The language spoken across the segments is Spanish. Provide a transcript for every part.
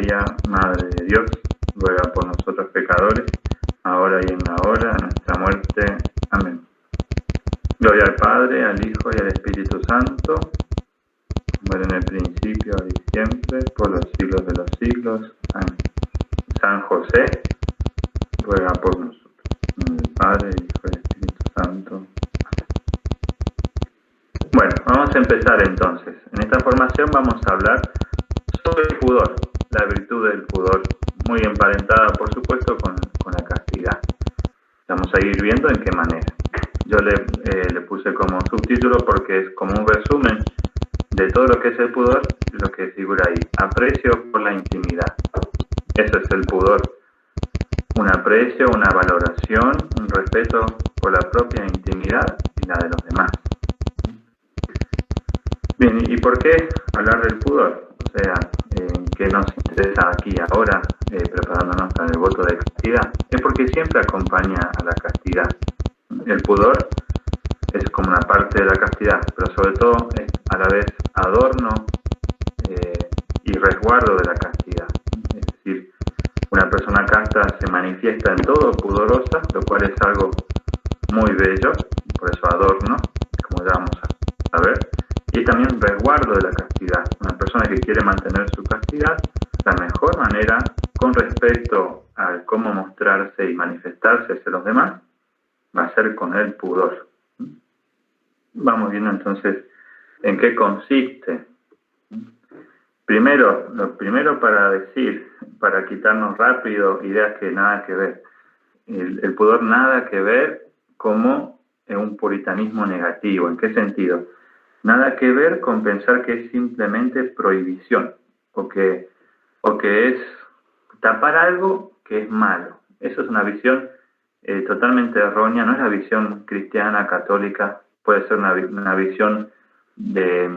María, Madre de Dios, ruega por nosotros pecadores, ahora y en la hora de nuestra muerte. Amén. Gloria al Padre, al Hijo y al Espíritu Santo, como era en el principio, ahora y siempre, por los siglos de los siglos. Amén. San José, ruega por nosotros. En nombre del Padre, el Hijo y el Espíritu Santo. Bueno, vamos a empezar entonces. En esta formación vamos a hablar sobre el pudor, la virtud del pudor, muy emparentada, por supuesto, con la castidad. Vamos a ir viendo en qué manera. Yo le puse como subtítulo porque es como un resumen de todo lo que es el pudor, lo que figura ahí. Aprecio por la intimidad. Eso es el pudor. Un aprecio, una valoración, un respeto por la propia intimidad y la de los demás. Bien, ¿y por qué hablar del pudor? O sea, ¿qué nos interesa aquí ahora, preparándonos para el voto de castidad? Es porque siempre acompaña a la castidad. El pudor es como una parte de la castidad, pero sobre todo es a la vez adorno y resguardo de la castidad. Es decir, una persona casta se manifiesta en todo pudorosa, lo cual es algo muy bello, por eso adorno, como ya vamos a ver. Y también resguardo de la castidad. Una persona que quiere mantener su castidad, la mejor manera con respecto a cómo mostrarse y manifestarse hacia los demás, va a ser con el pudor. Vamos viendo entonces en qué consiste. Lo primero para decir, para quitarnos rápido ideas que nada que ver. El pudor nada que ver como un puritanismo negativo. ¿En qué sentido? Nada que ver con pensar que es simplemente prohibición o que es tapar algo que es malo. Eso es una visión totalmente errónea, no es la visión cristiana, católica, puede ser una visión de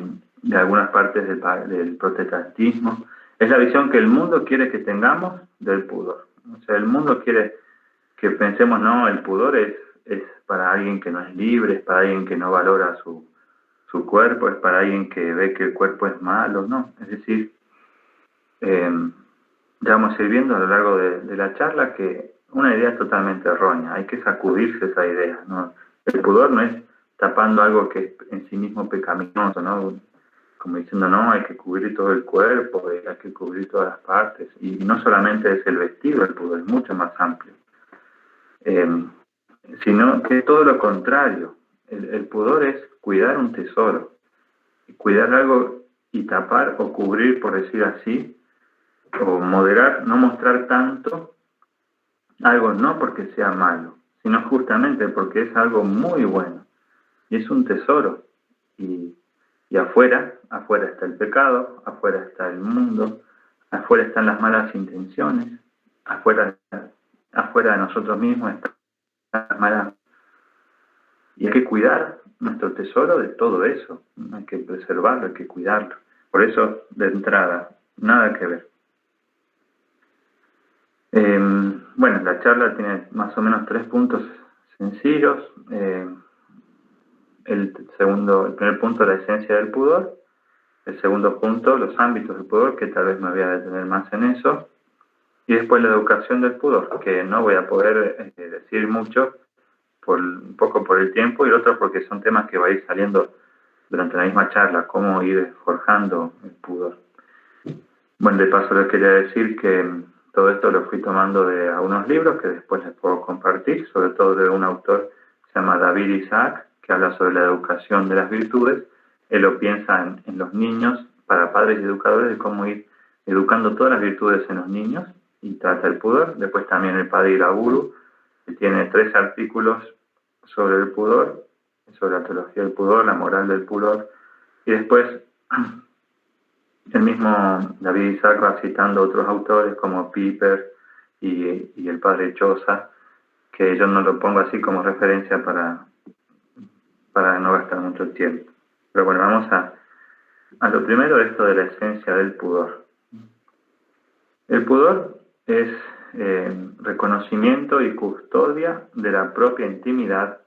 algunas partes del protestantismo. Es la visión que el mundo quiere que tengamos del pudor. O sea, el mundo quiere que pensemos, no, el pudor es para alguien que no es libre, es para alguien que no valora su cuerpo, es para alguien que ve que el cuerpo es malo, no. Es decir, ya vamos a ir viendo a lo largo de la charla que una idea es totalmente errónea, hay que sacudirse esa idea, ¿no? El pudor no es tapando algo que es en sí mismo pecaminoso, ¿no? Como diciendo, no, hay que cubrir todo el cuerpo, hay que cubrir todas las partes, y no solamente es el vestido el pudor, es mucho más amplio, sino que todo lo contrario. El pudor es cuidar un tesoro, cuidar algo y tapar o cubrir, por decir así, o moderar, no mostrar tanto algo, no porque sea malo, sino justamente porque es algo muy bueno y es un tesoro. Y afuera está el pecado, afuera está el mundo, afuera están las malas intenciones, afuera de nosotros mismos están las malas. Y hay que cuidar nuestro tesoro de todo eso, hay que preservarlo, hay que cuidarlo. Por eso, de entrada, nada que ver. Bueno, la charla tiene más o menos 3 puntos sencillos. El primer punto, la esencia del pudor. El segundo punto, los ámbitos del pudor, que tal vez me voy a detener más en eso. Y después la educación del pudor, que no voy a poder decir mucho, un poco por el tiempo, y otro porque son temas que va a ir saliendo durante la misma charla, cómo ir forjando el pudor. Bueno, de paso les quería decir que todo esto lo fui tomando de algunos libros que después les puedo compartir, sobre todo de un autor que se llama David Isaac, que habla sobre la educación de las virtudes. Él lo piensa en los niños, para padres y educadores, de cómo ir educando todas las virtudes en los niños, y trata el pudor. Después también el padre Iraburu, que tiene 3 artículos sobre el pudor, sobre la teología del pudor, la moral del pudor, y después el mismo David Isaac va citando otros autores como Piper y el padre Chosa, que yo no lo pongo así como referencia para no gastar mucho tiempo. Pero bueno, vamos a lo primero, esto de la esencia del pudor. El pudor es reconocimiento y custodia de la propia intimidad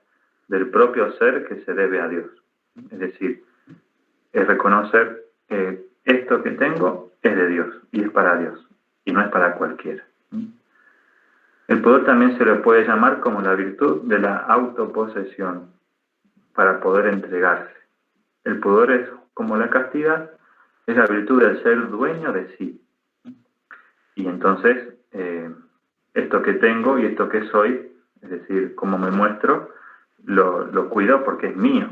del propio ser que se debe a Dios. Es decir, es reconocer esto que tengo es de Dios y es para Dios. y no es para cualquiera. El pudor también se le puede llamar como la virtud de la autoposesión, para poder entregarse. El pudor es como la castidad, es la virtud del ser dueño de sí. Y entonces, esto que tengo y esto que soy, es decir, cómo me muestro, lo cuido porque es mío.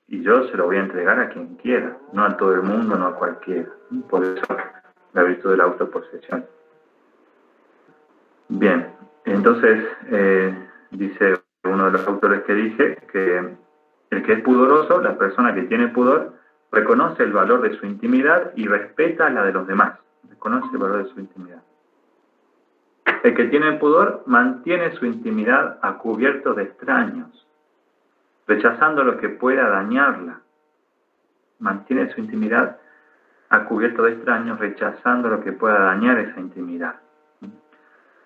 Y yo se lo voy a entregar a quien quiera, no a todo el mundo, no a cualquiera. Por eso, la virtud de la autoposesión. Bien, entonces, dice uno de los autores que dije que el que es pudoroso, la persona que tiene pudor, reconoce el valor de su intimidad y respeta la de los demás. Reconoce el valor de su intimidad. El que tiene pudor mantiene su intimidad a cubierto de extraños, rechazando lo que pueda dañarla. Mantiene su intimidad a cubierto de extraños, rechazando lo que pueda dañar esa intimidad.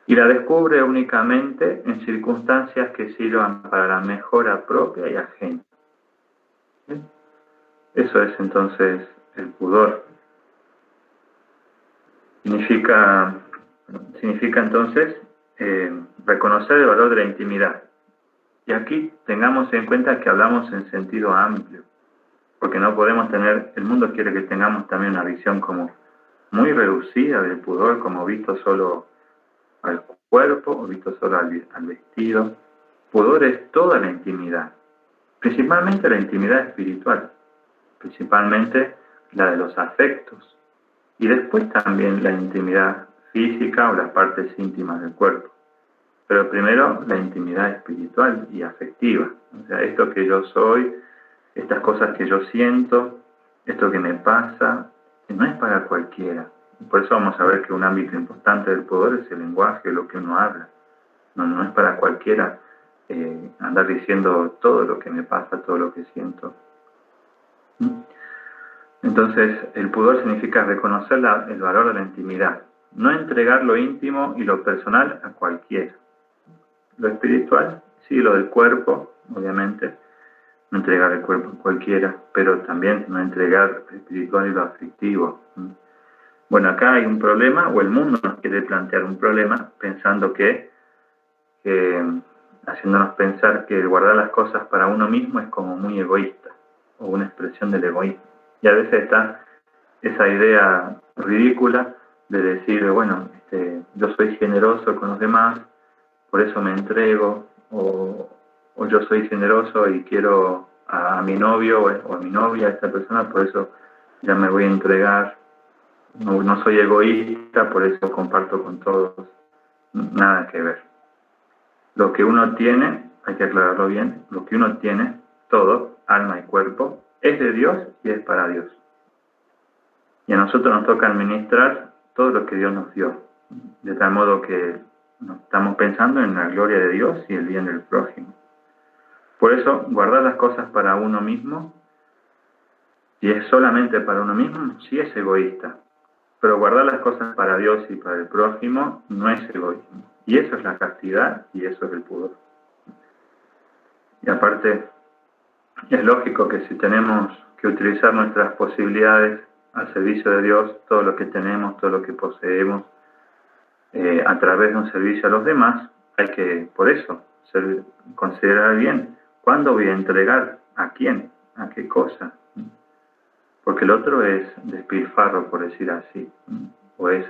Y la descubre únicamente en circunstancias que sirvan para la mejora propia y ajena. Eso es entonces el pudor. Significa entonces reconocer el valor de la intimidad. Y aquí tengamos en cuenta que hablamos en sentido amplio, porque no podemos tener, el mundo quiere que tengamos también una visión como muy reducida del pudor, como visto solo al cuerpo o visto solo al vestido. Pudor es toda la intimidad, principalmente la intimidad espiritual, principalmente la de los afectos, y después también la intimidad física o las partes íntimas del cuerpo. Pero primero la intimidad espiritual y afectiva. O sea, esto que yo soy, estas cosas que yo siento, esto que me pasa, no es para cualquiera. Por eso vamos a ver que un ámbito importante del pudor es el lenguaje, lo que uno habla. No es para cualquiera andar diciendo todo lo que me pasa, todo lo que siento. Entonces, el pudor significa reconocer el valor de la intimidad, no entregar lo íntimo y lo personal a cualquiera. Lo espiritual, sí, lo del cuerpo, obviamente, no entregar el cuerpo a cualquiera, pero también no entregar lo espiritual y lo afectivo. Bueno, acá hay un problema, o el mundo nos quiere plantear un problema, pensando que haciéndonos pensar que guardar las cosas para uno mismo es como muy egoísta, o una expresión del egoísmo. Y a veces está esa idea ridícula de decir, bueno, yo soy generoso con los demás, por eso me entrego, o yo soy generoso y quiero a mi novio o a mi novia, a esta persona, por eso ya me voy a entregar. No soy egoísta, por eso comparto con todos. Nada que ver. Lo que uno tiene, hay que aclararlo bien, lo que uno tiene, todo, alma y cuerpo, es de Dios y es para Dios. Y a nosotros nos toca administrar todo lo que Dios nos dio, de tal modo que nos estamos pensando en la gloria de Dios y el bien del prójimo. Por eso, guardar las cosas para uno mismo, si es solamente para uno mismo, sí es egoísta. Pero guardar las cosas para Dios y para el prójimo no es egoísmo. Y eso es la castidad y eso es el pudor. Y aparte, es lógico que si tenemos que utilizar nuestras posibilidades al servicio de Dios, todo lo que tenemos, todo lo que poseemos, a través de un servicio a los demás, hay que, por eso, considerar bien cuándo voy a entregar, a quién, a qué cosa. Porque el otro es despilfarro, por decir así, o es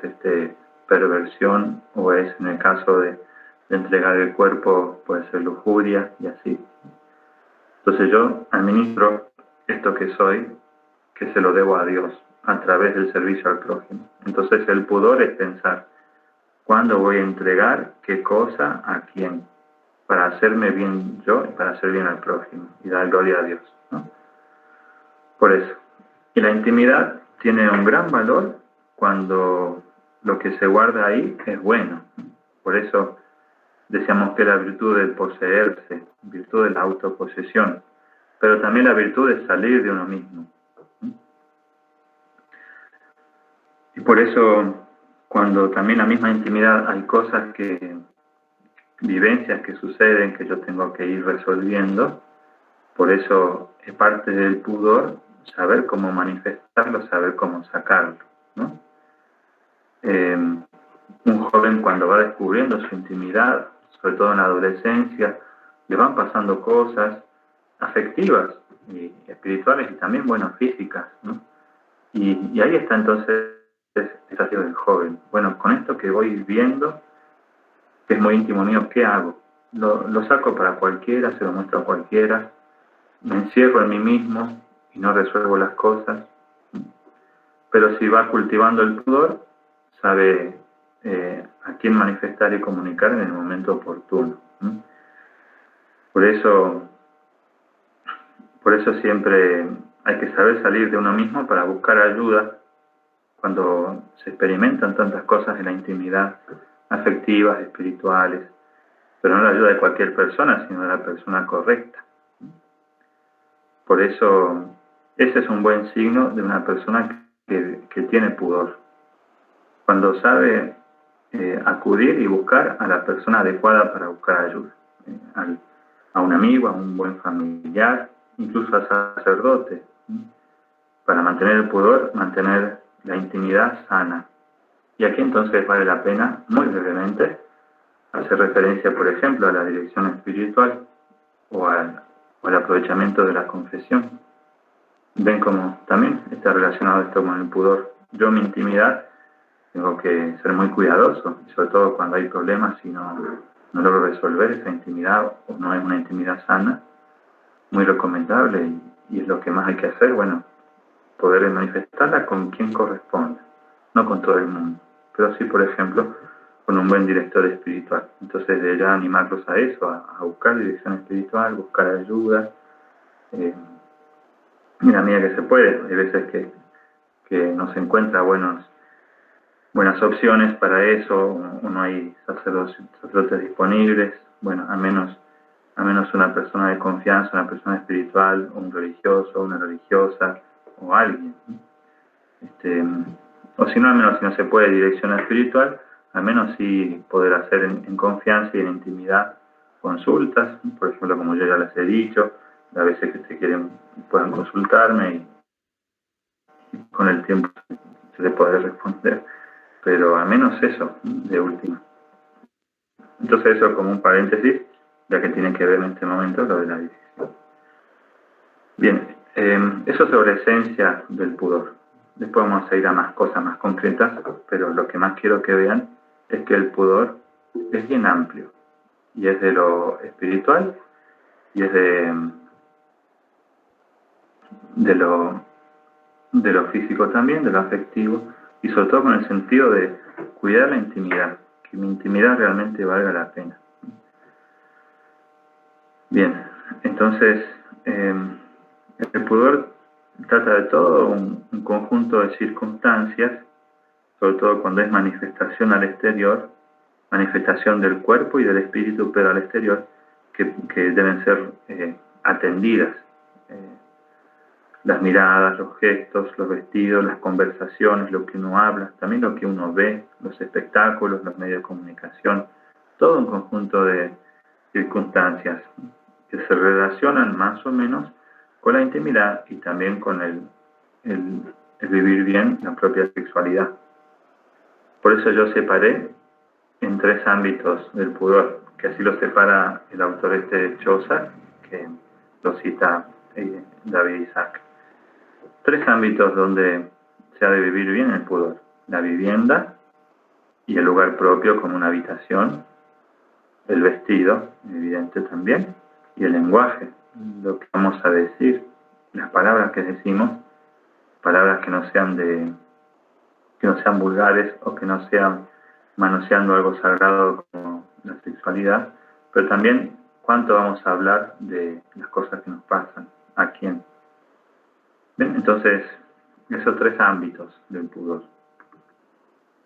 perversión, o es, en el caso de entregar el cuerpo, puede ser lujuria, y así. Entonces yo administro esto que soy, que se lo debo a Dios, a través del servicio al prójimo. Entonces el pudor es pensar, ¿cuándo voy a entregar qué cosa a quién? Para hacerme bien yo y para hacer bien al prójimo, y dar gloria a Dios, ¿no? Por eso. Y la intimidad tiene un gran valor cuando lo que se guarda ahí es bueno. Por eso decíamos que la virtud del poseerse, virtud de la autoposesión, pero también la virtud de salir de uno mismo. Y por eso, cuando también en la misma intimidad hay cosas vivencias que suceden, que yo tengo que ir resolviendo, por eso es parte del pudor saber cómo manifestarlo, saber cómo sacarlo, ¿no? un joven cuando va descubriendo su intimidad, sobre todo en la adolescencia, le van pasando cosas afectivas y espirituales y también, bueno, físicas, ¿no? Y ahí está entonces el desafío del joven. Bueno, con esto que voy viendo, que es muy íntimo mío, ¿qué hago? Lo saco para cualquiera, se lo muestro a cualquiera, me encierro en mí mismo y no resuelvo las cosas. Pero si va cultivando el pudor, sabe a quién manifestar y comunicar en el momento oportuno. Por eso siempre hay que saber salir de uno mismo para buscar ayuda cuando se experimentan tantas cosas en la intimidad, afectivas, espirituales, pero no la ayuda de cualquier persona, sino de la persona correcta. Por eso, ese es un buen signo de una persona que tiene pudor. Cuando sabe acudir y buscar a la persona adecuada para buscar ayuda, a un amigo, a un buen familiar, incluso al sacerdote, para mantener el pudor, mantener la intimidad sana. Y aquí entonces vale la pena, muy brevemente, hacer referencia, por ejemplo, a la dirección espiritual o al aprovechamiento de la confesión. Ven cómo también está relacionado esto con el pudor. Yo, mi intimidad, tengo que ser muy cuidadoso, sobre todo cuando hay problemas y no logro resolver esa intimidad o no es una intimidad sana, muy recomendable y es lo que más hay que hacer, bueno, poder manifestarla con quien corresponda, no con todo el mundo, pero sí, por ejemplo, con un buen director espiritual. Entonces, de ya animarlos a eso, a buscar dirección espiritual, buscar ayuda, en la medida que se puede. Hay veces que no se encuentra buenas opciones para eso, o no hay sacerdotes disponibles, bueno, a menos una persona de confianza, una persona espiritual, un religioso, una religiosa, o alguien. O si no, al menos si no se puede dirección espiritual, al menos sí poder hacer en confianza y en intimidad consultas, por ejemplo, como yo ya les he dicho, a veces que se quieren, puedan consultarme y con el tiempo se les podrá responder, pero al menos eso, de última. Entonces eso como un paréntesis, ya que tiene que ver en este momento lo de la dirección. Bien, eso sobre la esencia del pudor. Después vamos a ir a más cosas más concretas, pero lo que más quiero que vean es que el pudor es bien amplio, y es de lo espiritual, y es de lo físico también, de lo afectivo, y sobre todo con el sentido de cuidar la intimidad, que mi intimidad realmente valga la pena. Bien, entonces, el pudor trata de todo un conjunto de circunstancias, sobre todo cuando es manifestación al exterior, manifestación del cuerpo y del espíritu, pero al exterior, que deben ser atendidas. Las miradas, los gestos, los vestidos, las conversaciones, lo que uno habla, también lo que uno ve, los espectáculos, los medios de comunicación, todo un conjunto de circunstancias que se relacionan más o menos con la intimidad y también con el vivir bien la propia sexualidad. Por eso yo separé en 3 ámbitos del pudor, que así lo separa el autor Choza, que lo cita David Isaac. 3 ámbitos donde se ha de vivir bien el pudor: la vivienda y el lugar propio como una habitación, el vestido, evidente también, y el lenguaje, lo que vamos a decir, las palabras que decimos, palabras que no sean vulgares o que no sean manoseando algo sagrado como la sexualidad, pero también cuánto vamos a hablar de las cosas que nos pasan, a quién. Bien, entonces, esos 3 ámbitos del pudor.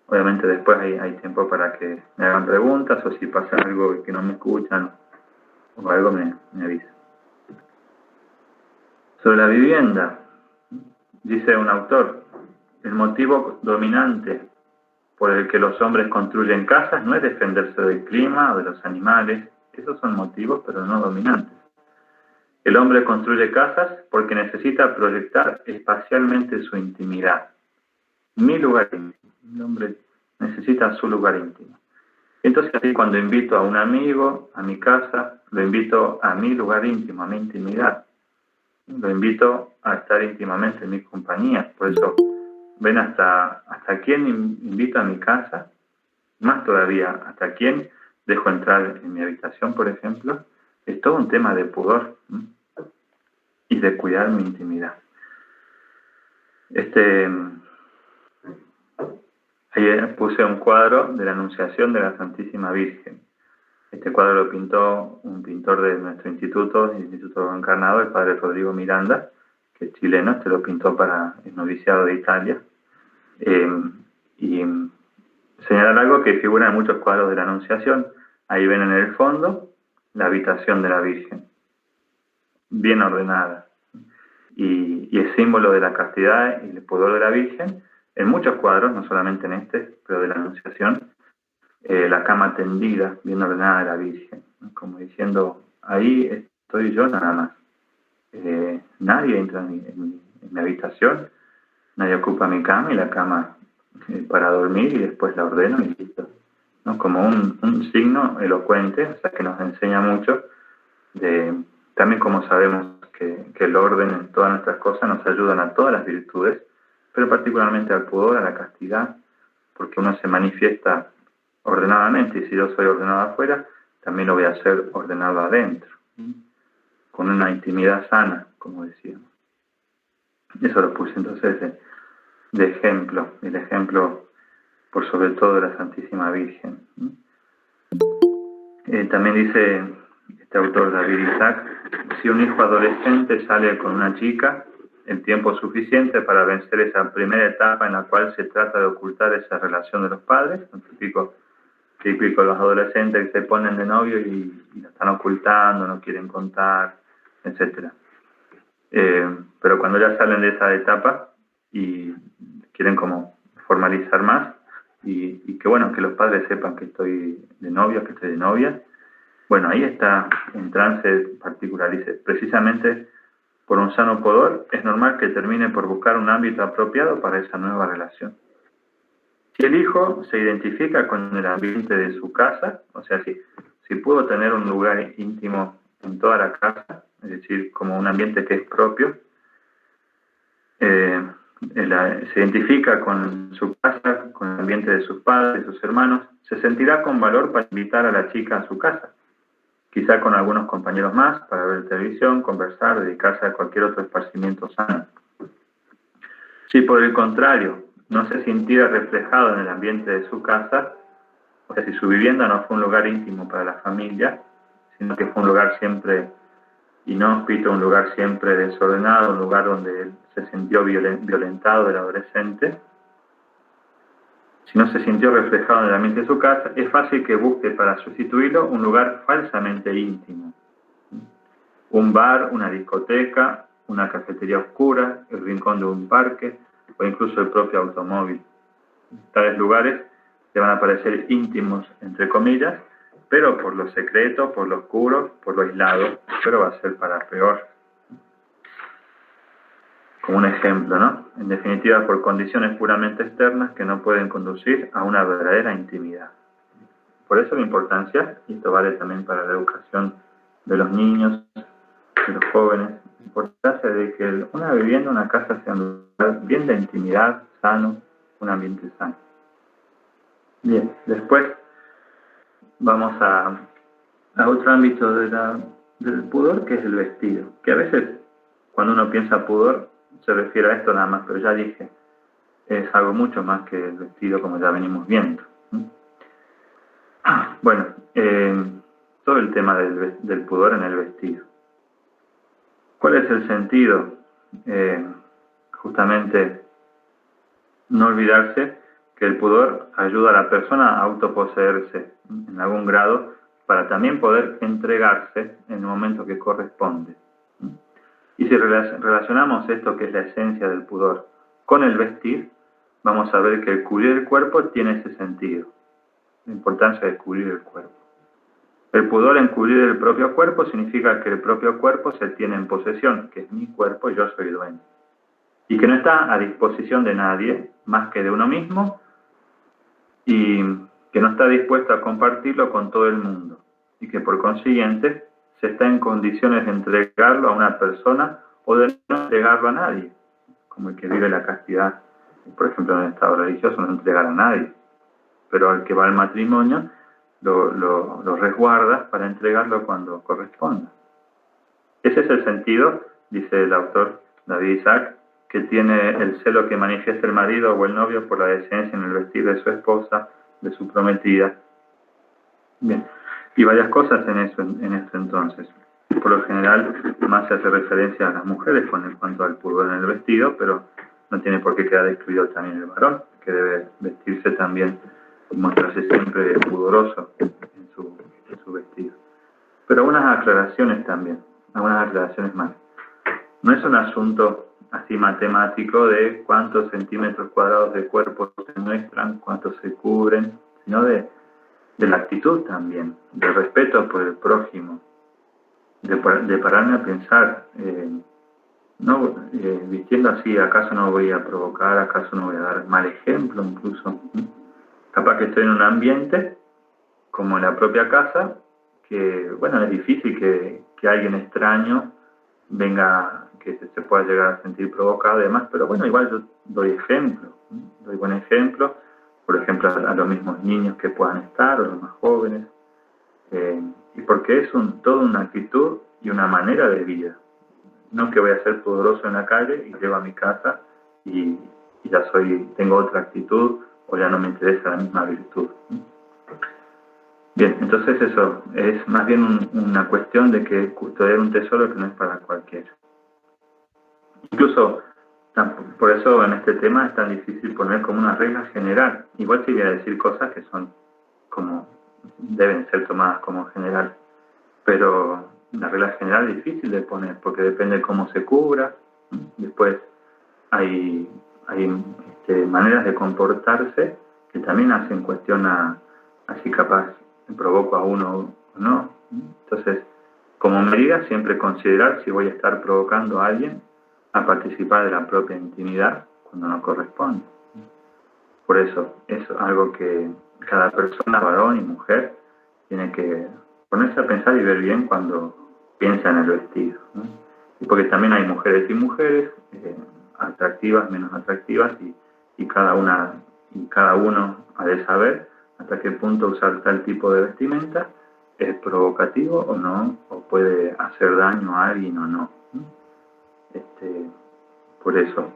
Obviamente después hay tiempo para que me hagan preguntas, o si pasa algo que no me escuchan o algo me avisan. Sobre la vivienda, dice un autor, el motivo dominante por el que los hombres construyen casas no es defenderse del clima o de los animales, esos son motivos pero no dominantes. El hombre construye casas porque necesita proyectar espacialmente su intimidad. Mi lugar íntimo. El hombre necesita su lugar íntimo. Entonces, así cuando invito a un amigo a mi casa, lo invito a mi lugar íntimo, a mi intimidad. Lo invito a estar íntimamente en mi compañía. Por eso, ven hasta quién invito a mi casa, más todavía, hasta quién dejo entrar en mi habitación, por ejemplo. Es todo un tema de pudor y de cuidar mi intimidad. Ayer puse un cuadro de la Anunciación de la Santísima Virgen. Este cuadro lo pintó un pintor de nuestro instituto, el Instituto Encarnado, el padre Rodrigo Miranda, que es chileno. Este lo pintó para el noviciado de Italia. Y señalar algo que figura en muchos cuadros de la Anunciación. Ahí ven en el fondo la habitación de la Virgen, bien ordenada. Y es símbolo de la castidad y el pudor de la Virgen. En muchos cuadros, no solamente en este, pero de la Anunciación, la cama tendida, bien ordenada de la Virgen, ¿no? Como diciendo, ahí estoy yo nada más. Nadie entra en mi habitación, nadie ocupa mi cama y la cama para dormir y después la ordeno y listo, ¿no? Como un signo elocuente, o sea, que nos enseña mucho también como sabemos que el orden en todas nuestras cosas nos ayudan a todas las virtudes, pero particularmente al pudor, a la castidad, porque uno se manifiesta ordenadamente, y si yo soy ordenado afuera, también lo voy a hacer ordenado adentro, con una intimidad sana, como decíamos. Eso lo puse entonces de ejemplo, el ejemplo por sobre todo de la Santísima Virgen. También dice este autor David Isaac, si un hijo adolescente sale con una chica, el tiempo suficiente para vencer esa primera etapa en la cual se trata de ocultar esa relación de los padres, típico los adolescentes que se ponen de novio y la están ocultando, no quieren contar, etc. Pero cuando ya salen de esa etapa y quieren como formalizar más, y que bueno, que los padres sepan que estoy de novio, que estoy de novia, bueno, ahí está un trance particularice. Precisamente por un sano pudor, es normal que termine por buscar un ámbito apropiado para esa nueva relación. Si el hijo se identifica con el ambiente de su casa, o sea, si pudo tener un lugar íntimo en toda la casa, es decir, como un ambiente que es propio, se identifica con su casa, con el ambiente de sus padres, de sus hermanos, se sentirá con valor para invitar a la chica a su casa, quizá con algunos compañeros más, para ver televisión, conversar, dedicarse a cualquier otro esparcimiento sano. Si por el contrario no se sintiera reflejado en el ambiente de su casa, o sea, si su vivienda no fue un lugar íntimo para la familia, sino que fue un lugar siempre inhóspito, un lugar siempre desordenado, un lugar donde él se sintió violentado el adolescente, si no se sintió reflejado en el ambiente de su casa, es fácil que busque para sustituirlo un lugar falsamente íntimo. Un bar, una discoteca, una cafetería oscura, el rincón de un parque o incluso el propio automóvil. Tales lugares te van a parecer íntimos, entre comillas, pero por lo secreto, por lo oscuro, por lo aislado, pero va a ser para peor. Como un ejemplo, ¿no? En definitiva, por condiciones puramente externas que no pueden conducir a una verdadera intimidad. Por eso la importancia, y esto vale también para la educación de los niños, de los jóvenes, la importancia de que una vivienda, una casa sea un lugar bien de intimidad, sano, un ambiente sano. Bien, después vamos a otro ámbito del pudor, que es el vestido, que a veces cuando uno piensa pudor se refiere a esto nada más, pero ya dije, es algo mucho más que el vestido, como ya venimos viendo. Bueno, todo el tema del pudor en el vestido. ¿Cuál es el sentido? Justamente no olvidarse que el pudor ayuda a la persona a autoposeerse en algún grado para también poder entregarse en el momento que corresponde. Y si relacionamos esto, que es la esencia del pudor, con el vestir, vamos a ver que el cubrir el cuerpo tiene ese sentido, la importancia de cubrir el cuerpo. El pudor en cubrir el propio cuerpo significa que el propio cuerpo se tiene en posesión, que es mi cuerpo y yo soy dueño. Y que no está a disposición de nadie, más que de uno mismo, y que no está dispuesto a compartirlo con todo el mundo y que por consiguiente se está en condiciones de entregarlo a una persona o de no entregarlo a nadie, como el que vive la castidad, por ejemplo, en el estado religioso, no entregar a nadie, pero al que va al matrimonio lo resguarda para entregarlo cuando corresponda. Ese es el sentido, dice el autor David Isaac, que tiene el celo que manifiesta el marido o el novio por la decencia en el vestir de su esposa, de su prometida. Bien, y varias cosas en esto entonces. Por lo general, más se hace referencia a las mujeres en cuanto al pudor en el vestido, pero no tiene por qué quedar excluido también el varón, que debe vestirse también y mostrarse siempre pudoroso en su vestido. Pero algunas aclaraciones también, algunas aclaraciones más. No es un asunto así matemático de cuántos centímetros cuadrados de cuerpo se muestran, cuántos se cubren, sino de la actitud también, del respeto por el prójimo, de pararme a pensar, vistiendo así, ¿acaso no voy a provocar, acaso no voy a dar mal ejemplo incluso? Capaz que estoy en un ambiente, como en la propia casa, que, bueno, es difícil que alguien extraño venga, que se pueda llegar a sentir provocado y demás, pero bueno, igual yo doy ejemplo, doy buen ejemplo, por ejemplo, a los mismos niños que puedan estar, o los más jóvenes, y porque es toda una actitud y una manera de vida, no que voy a ser pudoroso en la calle y llego a mi casa y ya tengo otra actitud, o ya no me interesa la misma virtud. Bien, entonces eso es más bien una cuestión de que custodiar un tesoro que no es para cualquiera. Incluso, por eso en este tema es tan difícil poner como una regla general. Igual sí voy a decir cosas que son como, deben ser tomadas como general, pero la regla general es difícil de poner porque depende de cómo se cubra. Después hay maneras de comportarse que también hacen cuestión así capaz provoco a uno o no. Entonces, como medida, siempre considerar si voy a estar provocando a alguien a participar de la propia intimidad cuando no corresponde. Por eso, es algo que cada persona, varón y mujer, tiene que ponerse a pensar y ver bien cuando piensa en el vestido, ¿no? Y porque también hay mujeres y mujeres, atractivas, menos atractivas, y cada uno ha de saber hasta qué punto usar tal tipo de vestimenta es provocativo o no, o puede hacer daño a alguien o no. Por eso.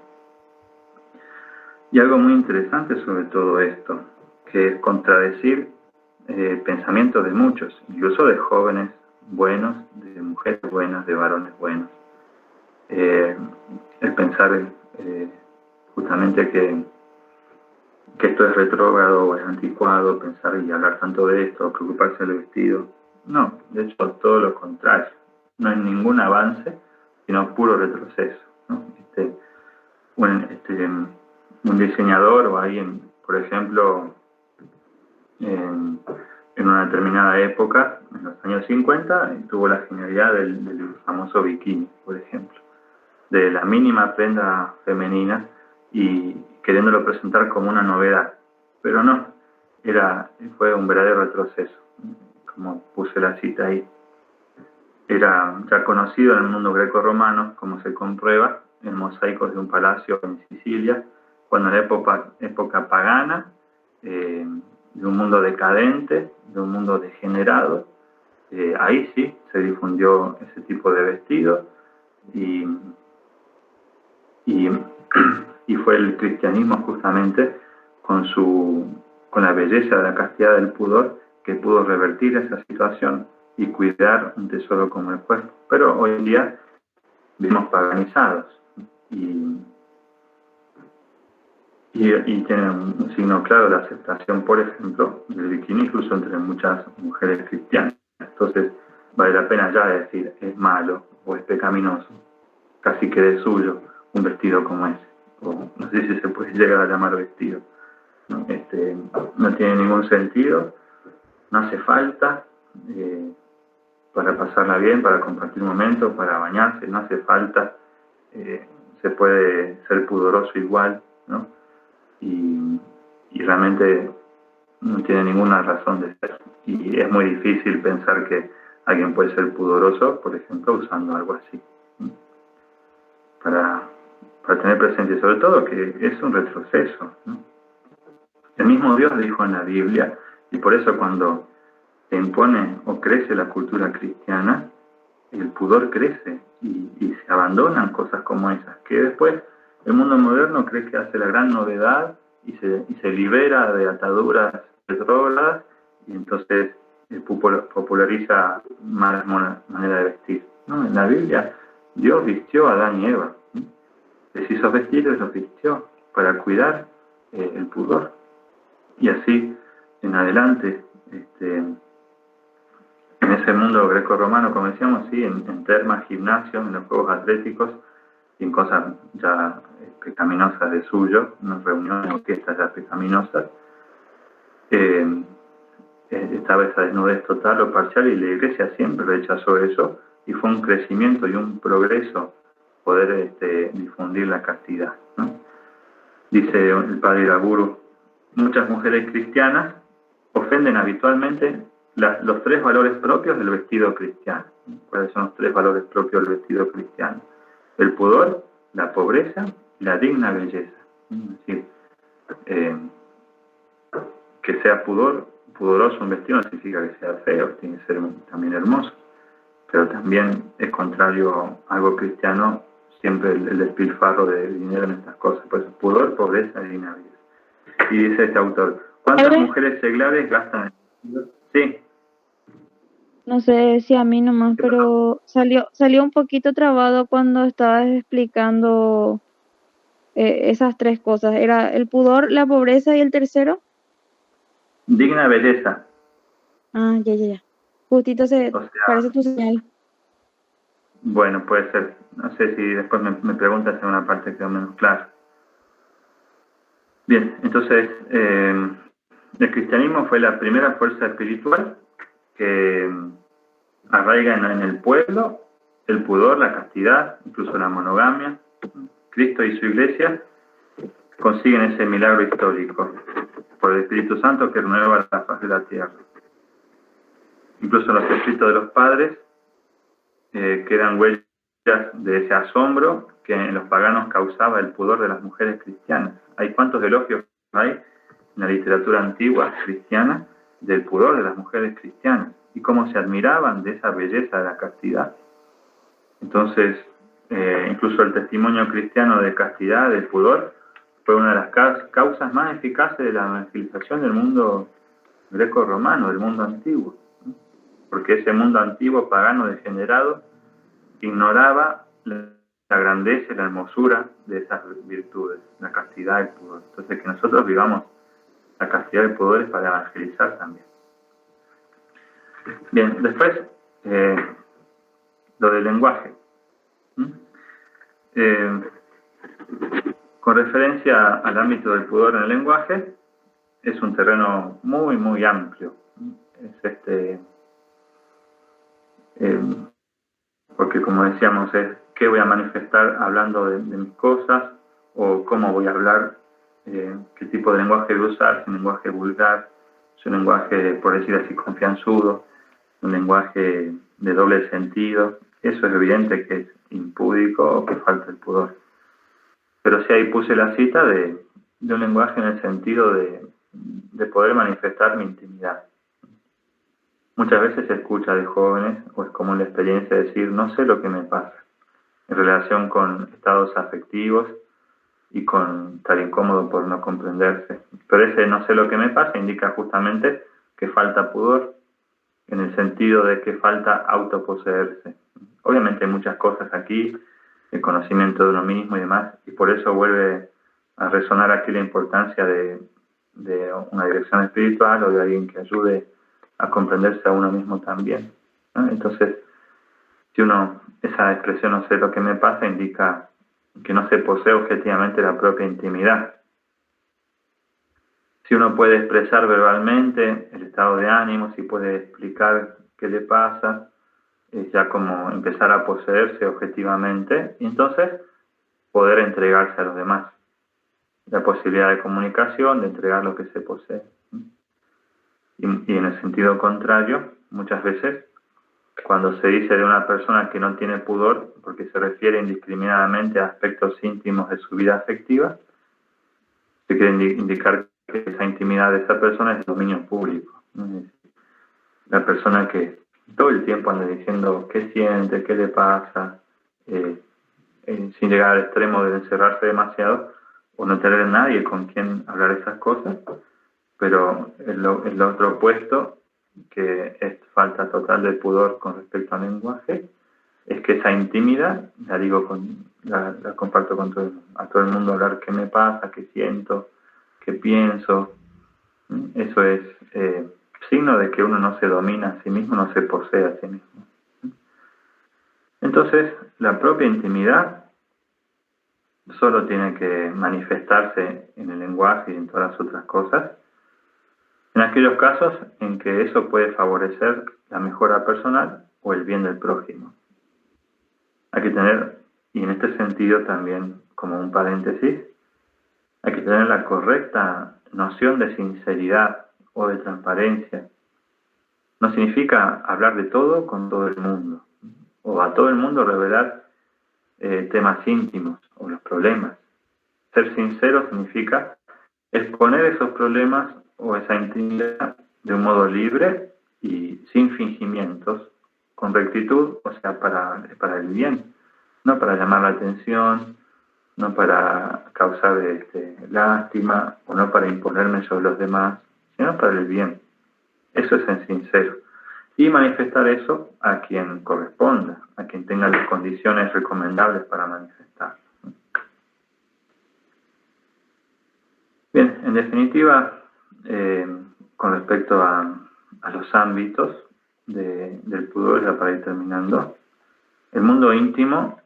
Y algo muy interesante sobre todo esto, que es contradecir pensamientos de muchos, incluso de jóvenes buenos, de mujeres buenas, de varones buenos. El pensar justamente que esto es retrógrado o es anticuado, pensar y hablar tanto de esto, preocuparse del vestido. No, de hecho todo lo contrario. No hay ningún avance, sino puro retroceso, ¿no? Un diseñador o alguien, por ejemplo, en una determinada época, en los años 50, tuvo la genialidad del famoso bikini, por ejemplo, de la mínima prenda femenina y queriéndolo presentar como una novedad. Pero no, fue un verdadero retroceso, como puse la cita ahí. Era ya conocido en el mundo greco-romano, como se comprueba en mosaicos de un palacio en Sicilia, cuando en la época pagana, de un mundo decadente, de un mundo degenerado, ahí sí se difundió ese tipo de vestido y fue el cristianismo justamente con la belleza de la castidad del pudor que pudo revertir esa situación y cuidar un tesoro como el cuerpo. Pero hoy en día vivimos paganizados y tiene un signo claro de aceptación, por ejemplo, del bikini, incluso entre muchas mujeres cristianas. Entonces, vale la pena ya decir, es malo o es pecaminoso, casi que de suyo, un vestido como ese. O no sé si se puede llegar a llamar vestido. No, no tiene ningún sentido, no hace falta para pasarla bien, para compartir momentos, para bañarse, no hace falta, se puede ser pudoroso igual, ¿no? Y realmente no tiene ninguna razón de ser. Y es muy difícil pensar que alguien puede ser pudoroso, por ejemplo, usando algo así. Para tener presente, sobre todo, que es un retroceso, ¿no? El mismo Dios dijo en la Biblia, y por eso cuando se impone o crece la cultura cristiana, el pudor crece y se abandonan cosas como esas, que después el mundo moderno cree que hace la gran novedad y se libera de ataduras retrógradas y entonces populariza malas maneras de vestir, ¿no? En la Biblia Dios vistió a Adán y Eva, ¿no? Les hizo vestidos y los vistió para cuidar el pudor. Y así en adelante, en ese mundo greco-romano, como decíamos, sí, en termas, gimnasios, en los juegos atléticos y en cosas ya pecaminosas de suyo, en reuniones o fiestas ya pecaminosas, estaba esa desnudez total o parcial y la Iglesia siempre rechazó eso y fue un crecimiento y un progreso poder difundir la castidad, ¿no? Dice el padre Iraguru, muchas mujeres cristianas ofenden habitualmente los tres valores propios del vestido cristiano. ¿Cuáles son los tres valores propios del vestido cristiano? El pudor, la pobreza y la digna belleza. Es decir, que sea pudoroso un vestido no significa que sea feo, tiene que ser también hermoso, pero también es contrario a algo cristiano siempre el despilfarro de dinero en estas cosas. Pues pudor, pobreza y digna belleza. Y dice este autor, ¿cuántas mujeres seglares gastan en el... Sí. No sé si a mí nomás, pero salió un poquito trabado cuando estabas explicando esas tres cosas. Era el pudor, la pobreza y el tercero. Digna belleza. Ah, ya. Justito se O sea, parece tu señal. bueno, puede ser. No sé si después me preguntas en una parte quedó menos claro. Bien, entonces, el cristianismo fue la primera fuerza espiritual que arraiga en el pueblo el pudor, la castidad, incluso la monogamia. Cristo y su iglesia consiguen ese milagro histórico por el Espíritu Santo que renueva la faz de la tierra. Incluso los escritos de los padres quedan huellas de ese asombro que en los paganos causaba el pudor de las mujeres cristianas. Hay cuántos elogios hay en la literatura antigua cristiana del pudor de las mujeres cristianas y cómo se admiraban de esa belleza de la castidad. Entonces, incluso el testimonio cristiano de castidad, del pudor, fue una de las causas más eficaces de la evangelización del mundo greco-romano, del mundo antiguo, ¿no? Porque ese mundo antiguo, pagano, degenerado, ignoraba la grandeza y la hermosura de esas virtudes, la castidad y el pudor. Entonces, que nosotros vivamos la castidad y el pudor es para evangelizar también. Bien, después, lo del lenguaje. Con referencia al ámbito del pudor en el lenguaje, es un terreno muy, muy amplio. Es porque como decíamos, es qué voy a manifestar hablando de mis cosas, o cómo voy a hablar, qué tipo de lenguaje voy a usar, si un lenguaje vulgar, si un lenguaje, por decir así, confianzudo, un lenguaje de doble sentido. Eso es evidente que es impúdico o que falta el pudor. Pero sí ahí puse la cita de un lenguaje en el sentido de poder manifestar mi intimidad. Muchas veces se escucha de jóvenes, o es común la experiencia de decir, no sé lo que me pasa, en relación con estados afectivos y con estar incómodo por no comprenderse. Pero ese no sé lo que me pasa indica justamente que falta pudor, en el sentido de que falta autoposeerse. Obviamente hay muchas cosas aquí, el conocimiento de uno mismo y demás, y por eso vuelve a resonar aquí la importancia de una dirección espiritual o de alguien que ayude a comprenderse a uno mismo también, ¿no? Entonces, si esa expresión no sé lo que me pasa, indica que no se posee objetivamente la propia intimidad. Si uno puede expresar verbalmente el estado de ánimo, si puede explicar qué le pasa, es ya como empezar a poseerse objetivamente y entonces poder entregarse a los demás. La posibilidad de comunicación, de entregar lo que se posee. Y en el sentido contrario, muchas veces, cuando se dice de una persona que no tiene pudor, porque se refiere indiscriminadamente a aspectos íntimos de su vida afectiva, se quiere indicar que esa intimidad de esa persona es dominio público, ¿no? La persona que todo el tiempo anda diciendo qué siente, qué le pasa, sin llegar al extremo de encerrarse demasiado o no tener nadie con quien hablar esas cosas, pero el otro opuesto, que es falta total de pudor con respecto al lenguaje, es que esa intimidad, la comparto con a todo el mundo, hablar qué me pasa, qué siento, qué pienso. Eso es signo de que uno no se domina a sí mismo, no se posee a sí mismo. Entonces, la propia intimidad solo tiene que manifestarse en el lenguaje y en todas las otras cosas, en aquellos casos en que eso puede favorecer la mejora personal o el bien del prójimo. Hay que tener, y en este sentido también, como un paréntesis, hay que tener la correcta noción de sinceridad o de transparencia. No significa hablar de todo con todo el mundo, o a todo el mundo revelar temas íntimos o los problemas. Ser sincero significa exponer esos problemas o esa intimidad de un modo libre y sin fingimientos, con rectitud, o sea, para el bien, no para llamar la atención, no para causar lástima o no para imponerme sobre los demás, sino para el bien. Eso es ser sincero. Y manifestar eso a quien corresponda, a quien tenga las condiciones recomendables para manifestar. Bien, en definitiva, con respecto a los ámbitos del pudor, ya para ir terminando, el mundo íntimo,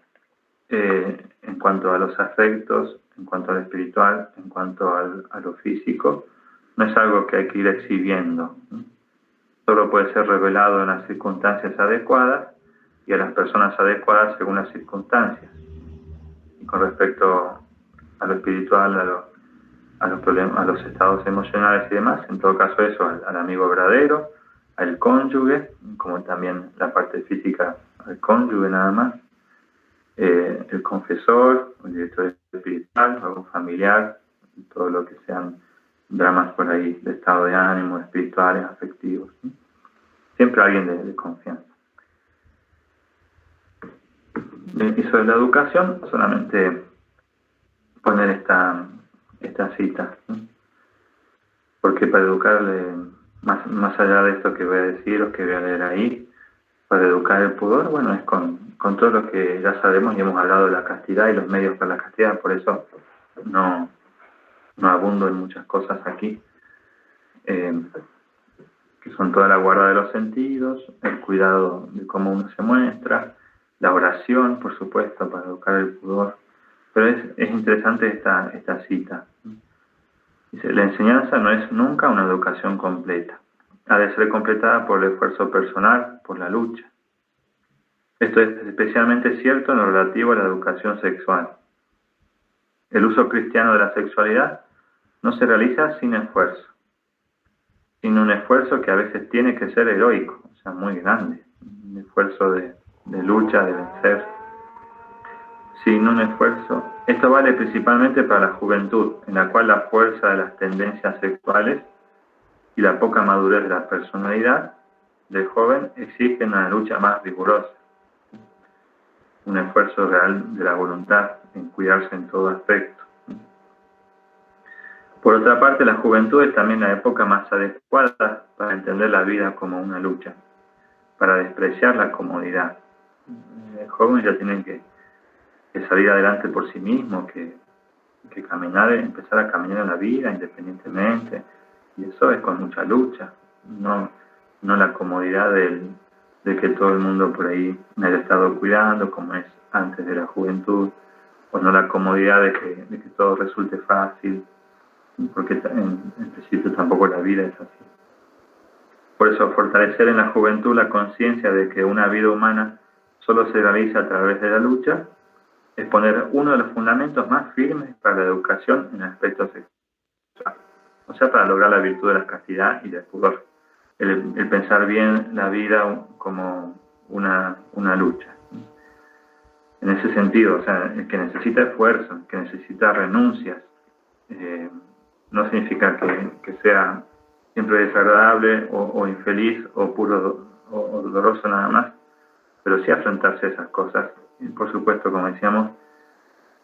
en cuanto a los afectos, en cuanto a lo espiritual, en cuanto a lo físico, no es algo que hay que ir exhibiendo. Solo puede ser revelado en las circunstancias adecuadas y a las personas adecuadas según las circunstancias. Y con respecto a lo espiritual, a los problemas, a los estados emocionales y demás, en todo caso eso, al amigo verdadero, al cónyuge, como también la parte física al cónyuge nada más, el confesor, el director espiritual, algún familiar, todo lo que sean dramas por ahí de estado de ánimo, espirituales, afectivos, ¿sí? Siempre alguien de confianza. Y sobre la educación, solamente poner esta cita, ¿sí? Porque para educarle, más allá de esto que voy a decir o que voy a leer ahí, para educar el pudor, bueno, es con todo lo que ya sabemos y hemos hablado de la castidad y los medios para la castidad, por eso no abundo en muchas cosas aquí, que son toda la guarda de los sentidos, el cuidado de cómo uno se muestra, la oración, por supuesto, para educar el pudor. Pero es interesante esta cita. Dice, la enseñanza no es nunca una educación completa. Ha de ser completada por el esfuerzo personal, por la lucha. Esto es especialmente cierto en lo relativo a la educación sexual. El uso cristiano de la sexualidad no se realiza sin esfuerzo, sin un esfuerzo que a veces tiene que ser heroico, o sea, muy grande, un esfuerzo de lucha, de vencer. Sin un esfuerzo. Esto vale principalmente para la juventud, en la cual la fuerza de las tendencias sexuales y la poca madurez de la personalidad del joven exigen una lucha más rigurosa. Un esfuerzo real de la voluntad en cuidarse en todo aspecto. Por otra parte, la juventud es también la época más adecuada para entender la vida como una lucha, para despreciar la comodidad. El joven ya tiene que salir adelante por sí mismo, que caminar, empezar a caminar en la vida independientemente, y eso es con mucha lucha, no la comodidad de que todo el mundo por ahí me haya estado cuidando como es antes de la juventud, o no la comodidad de que todo resulte fácil, porque en principio tampoco la vida es así. Por eso fortalecer en la juventud la conciencia de que una vida humana solo se realiza a través de la lucha es poner uno de los fundamentos más firmes para la educación en el aspecto sexual, o sea, para lograr la virtud de la castidad y del pudor. el pensar bien la vida como una lucha. En ese sentido, o sea, el que necesita esfuerzo, el que necesita renuncias, no significa que sea siempre desagradable o infeliz o puro o doloroso nada más, pero sí afrontarse esas cosas. Y por supuesto, como decíamos,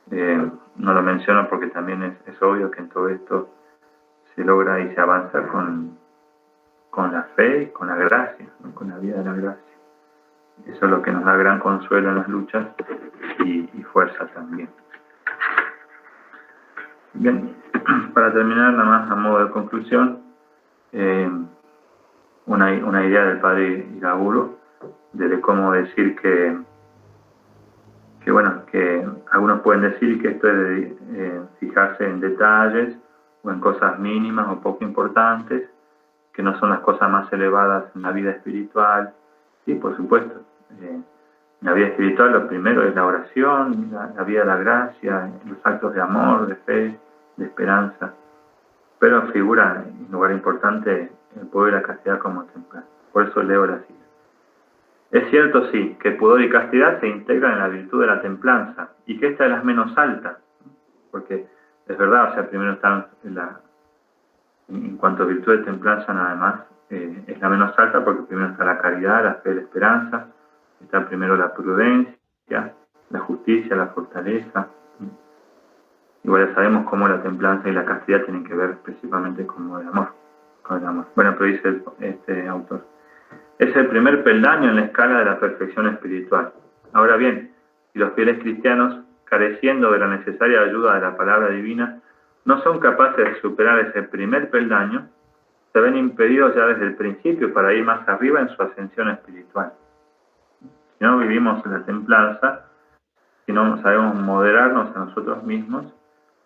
no lo menciono porque también es obvio que en todo esto se logra y se avanza con la fe y con la gracia, ¿no? Con la vida de la gracia. Eso es lo que nos da gran consuelo en las luchas y fuerza también. Bien, para terminar, nada más a modo de conclusión, una idea del padre Iraburu de cómo decir que bueno, que algunos pueden decir que esto es de fijarse en detalles o en cosas mínimas o poco importantes, que no son las cosas más elevadas en la vida espiritual. Sí, por supuesto. En la vida espiritual lo primero es la oración, la vida de la gracia, los actos de amor, de fe, de esperanza. Pero figura en lugar importante el poder y la castidad como templar. Por eso leo la cita. Es cierto, sí, que pudor y castidad se integran en la virtud de la templanza y que esta es la menos alta, porque es verdad, o sea, primero están en cuanto a virtud de templanza nada más, es la menos alta porque primero está la caridad, la fe, la esperanza, está primero la prudencia, la justicia, la fortaleza. Igual ya sabemos cómo la templanza y la castidad tienen que ver principalmente con el amor. Bueno, pero dice este autor. Es el primer peldaño en la escala de la perfección espiritual. Ahora bien, si los fieles cristianos, careciendo de la necesaria ayuda de la palabra divina, no son capaces de superar ese primer peldaño, se ven impedidos ya desde el principio para ir más arriba en su ascensión espiritual. Si no vivimos en la templanza, si no sabemos moderarnos a nosotros mismos,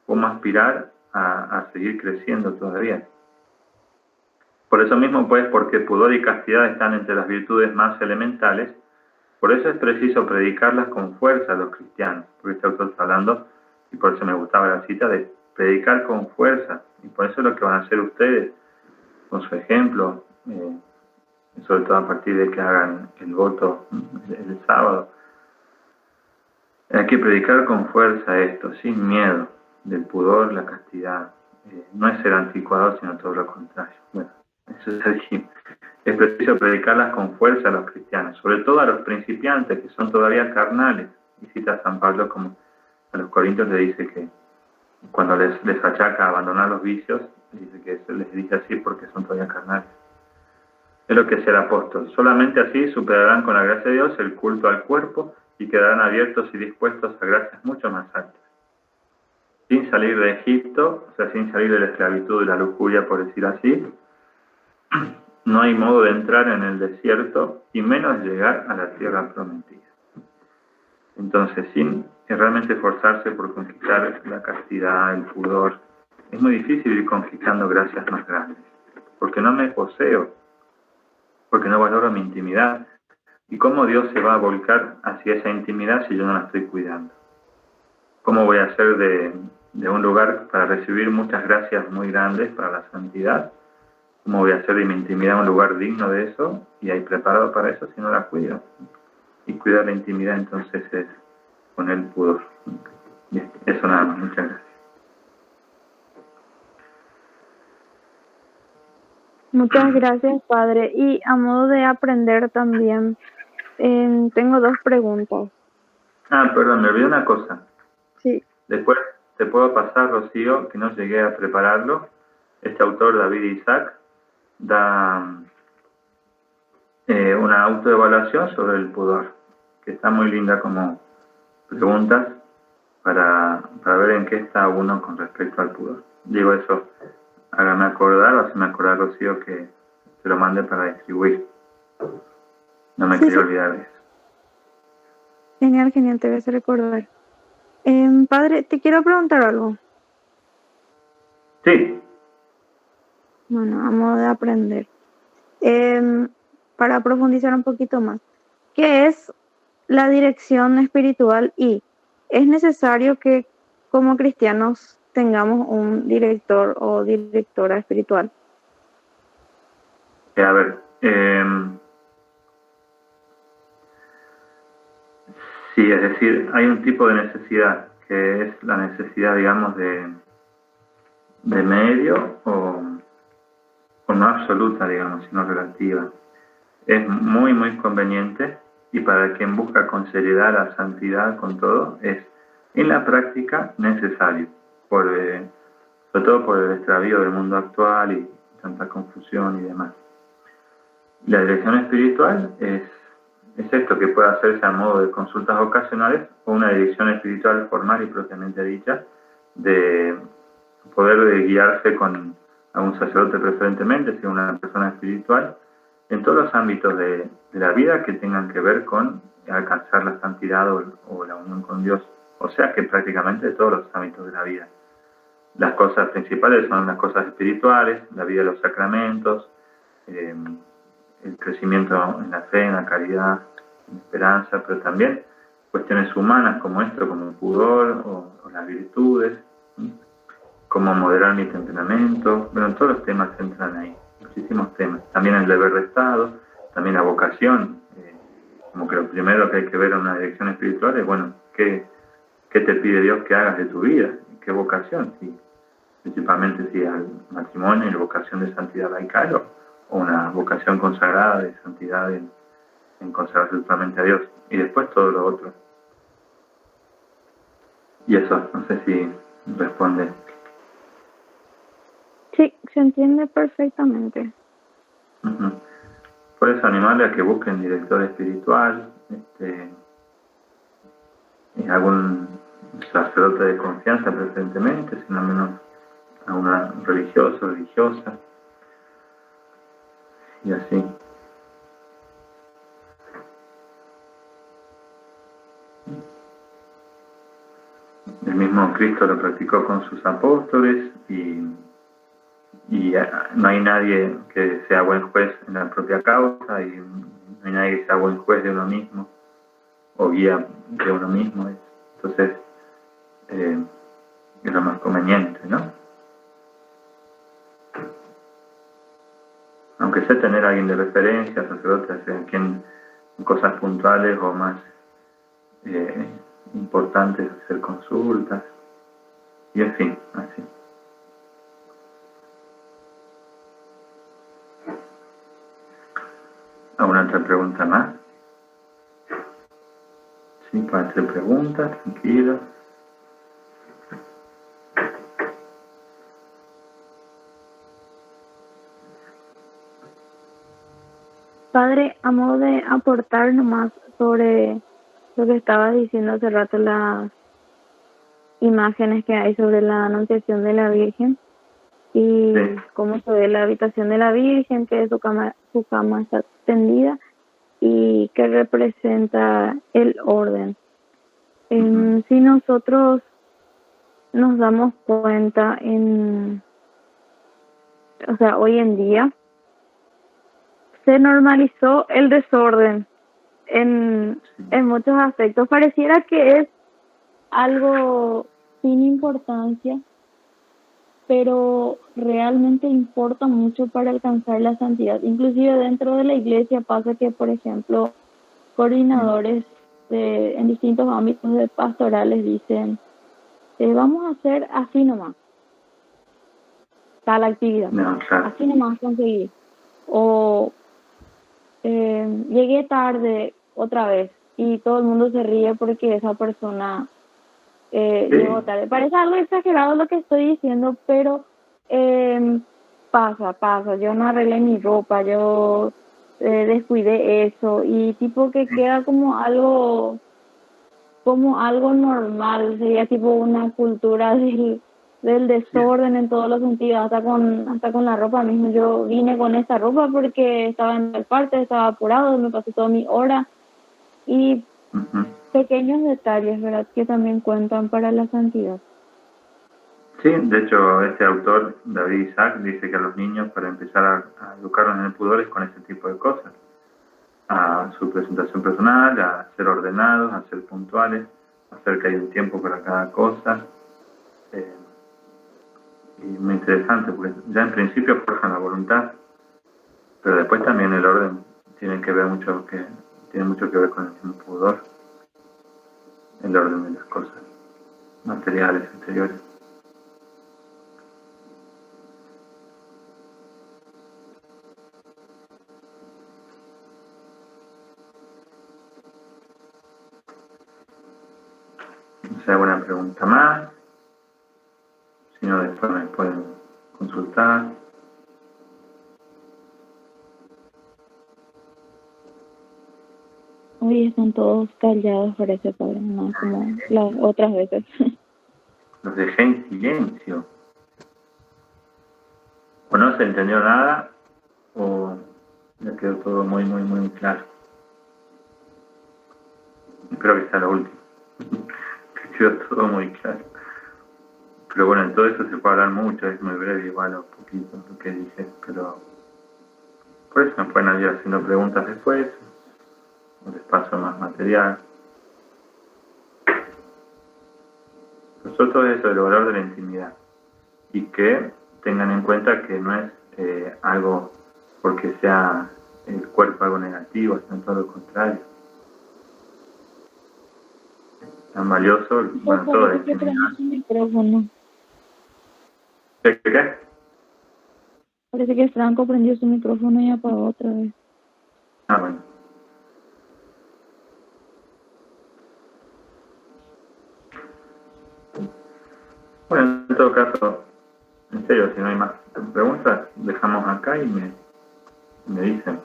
cómo aspirar a seguir creciendo todavía. Por eso mismo, pues, porque pudor y castidad están entre las virtudes más elementales, por eso es preciso predicarlas con fuerza a los cristianos, porque este autor está hablando, y por eso me gustaba la cita, de predicar con fuerza, y por eso es lo que van a hacer ustedes, con su ejemplo, sobre todo a partir de que hagan el voto el sábado. Hay que predicar con fuerza esto, sin miedo, del pudor, la castidad. No es ser anticuado, sino todo lo contrario. Bueno, eso es decir, es preciso predicarlas con fuerza a los cristianos, sobre todo a los principiantes que son todavía carnales. Y cita a San Pablo como a los corintios le dice que cuando les achaca abandonar los vicios, dice que se les dice así porque son todavía carnales. Es lo que es el apóstol. Solamente así superarán con la gracia de Dios el culto al cuerpo y quedarán abiertos y dispuestos a gracias mucho más altas. Sin salir de Egipto, o sea, sin salir de la esclavitud y la lujuria, por decir así, no hay modo de entrar en el desierto y menos llegar a la tierra prometida. Entonces, sin realmente esforzarse por conquistar la castidad, el pudor, es muy difícil ir conquistando gracias más grandes, porque no me poseo, porque no valoro mi intimidad. ¿Y cómo Dios se va a volcar hacia esa intimidad si yo no la estoy cuidando? ¿Cómo voy a hacer de un lugar para recibir muchas gracias muy grandes para la santidad? ¿Cómo voy a hacer de mi intimidad un lugar digno de eso y ahí preparado para eso si no la cuido? Y cuidar la intimidad entonces es poner el pudor. Bien, eso nada más, muchas gracias. Muchas gracias, padre. Y a modo de aprender también, tengo dos preguntas. Perdón, me olvidé una cosa. Sí. Después te puedo pasar, Rocío, que no llegué a prepararlo. Este autor, David Isaac, da una autoevaluación sobre el pudor, que está muy linda como preguntas para ver en qué está uno con respecto al pudor. Digo eso, hágame acordar, o hacerme acordar, Rocío, que te lo mande para distribuir. No me quería olvidar de eso. Genial, genial, te voy a hacer recordar. Padre, te quiero preguntar algo. Sí. Bueno, a modo de aprender. Para profundizar un poquito más. ¿Qué es la dirección espiritual y es necesario que como cristianos tengamos un director o directora espiritual? A ver, sí, es decir, hay un tipo de necesidad que es la necesidad, digamos, de medio o no absoluta, digamos, sino relativa. Es muy, muy conveniente y para quien busca con seriedad la santidad con todo, es en la práctica necesario, sobre todo por el extravío del mundo actual y tanta confusión y demás. La dirección espiritual es esto que puede hacerse a modo de consultas ocasionales o una dirección espiritual formal y propiamente dicha, de poder guiarse con a un sacerdote preferentemente, si una persona espiritual, en todos los ámbitos de la vida que tengan que ver con alcanzar la santidad o la unión con Dios. O sea que prácticamente todos los ámbitos de la vida. Las cosas principales son las cosas espirituales, la vida de los sacramentos, el crecimiento en la fe, en la caridad, en la esperanza, pero también cuestiones humanas como esto, como el pudor o las virtudes, cómo moderar mi temperamento. Bueno, todos los temas entran ahí, muchísimos temas. También el deber de Estado, también la vocación, como que lo primero que hay que ver en una dirección espiritual es, bueno, ¿qué te pide Dios que hagas de tu vida? ¿Qué vocación? Sí, principalmente si al matrimonio y la vocación de santidad laical o una vocación consagrada de santidad en consagrarse totalmente a Dios. Y después todo lo otro. Y eso, no sé si responde. Sí, se entiende perfectamente. Uh-huh. Por eso animarle a que busquen director espiritual, algún sacerdote de confianza preferentemente, sino menos a una religioso, religiosa, y así. El mismo Cristo lo practicó con sus apóstoles y no hay nadie que sea buen juez en la propia causa y no hay nadie que sea buen juez de uno mismo o guía de uno mismo. Entonces, es lo más conveniente, ¿no? Aunque sea tener a alguien de referencia, sacerdote, quien cosas puntuales o más importantes, hacer consultas, y en fin, así. ¿Alguna otra pregunta más? Sí, pueden hacer preguntas, tranquilo. Padre, a modo de aportar nomás sobre lo que estabas diciendo hace rato, las imágenes que hay sobre la Anunciación de la Virgen y Sí. cómo se ve la habitación de la Virgen, que su cama está tendida y que representa el orden. Si nosotros nos damos cuenta hoy en día se normalizó el desorden en muchos aspectos. Pareciera que es algo sin importancia, pero realmente importa mucho para alcanzar la santidad. Inclusive dentro de la iglesia pasa que, por ejemplo, coordinadores en distintos ámbitos de pastorales dicen, vamos a hacer así nomás, tal actividad, No, claro. así nomás conseguir. O llegué tarde otra vez y todo el mundo se ríe porque esa persona llegó tarde. Parece algo exagerado lo que estoy diciendo, pero pasa. Yo no arreglé mi ropa, yo descuidé eso y tipo que queda como algo normal, sería tipo una cultura del desorden en todos los sentidos, hasta con la ropa mismo. Yo vine con esta ropa porque estaba en tal parte, estaba apurado, me pasé toda mi hora y pequeños detalles, ¿verdad?, que también cuentan para la santidad. Sí, de hecho, este autor, David Isaac, dice que a los niños, para empezar a educarlos en el pudor, es con ese tipo de cosas. A su presentación personal, a ser ordenados, a ser puntuales, a hacer que hay un tiempo para cada cosa. Y muy interesante, porque ya en principio forjan la voluntad. Pero después también el orden tiene mucho que ver con el mismo pudor, el orden de las cosas materiales, exteriores. No sé, alguna pregunta más. Si no, después me pueden consultar. Hoy están todos callados, parece, padre, no como las otras veces. Los dejé en silencio. O no se entendió nada, o ya quedó todo muy, muy, muy claro. Espero que sea lo último. Que quedó todo muy claro. Pero bueno, en todo eso se puede hablar mucho, es muy breve igual o poquito lo que dije, pero por eso me pueden ir haciendo preguntas después, o les paso más material. Pero todo eso del valor de la intimidad, y que tengan en cuenta que no es algo porque sea el cuerpo algo negativo, sino todo lo contrario. Tan valioso, bueno, toda la Parece que intimidad. prende su micrófono. ¿Qué? Parece que Franco prendió su micrófono y apagó otra vez. Ah, bueno. Bueno, en todo caso, en serio, si no hay más preguntas, dejamos acá y me dicen.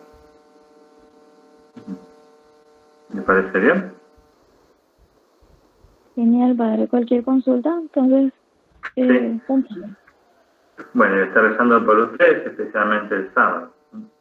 ¿Me parece bien? Genial, padre. Cualquier consulta, entonces, Sí. contigo. Bueno, y estar rezando por ustedes, especialmente el sábado.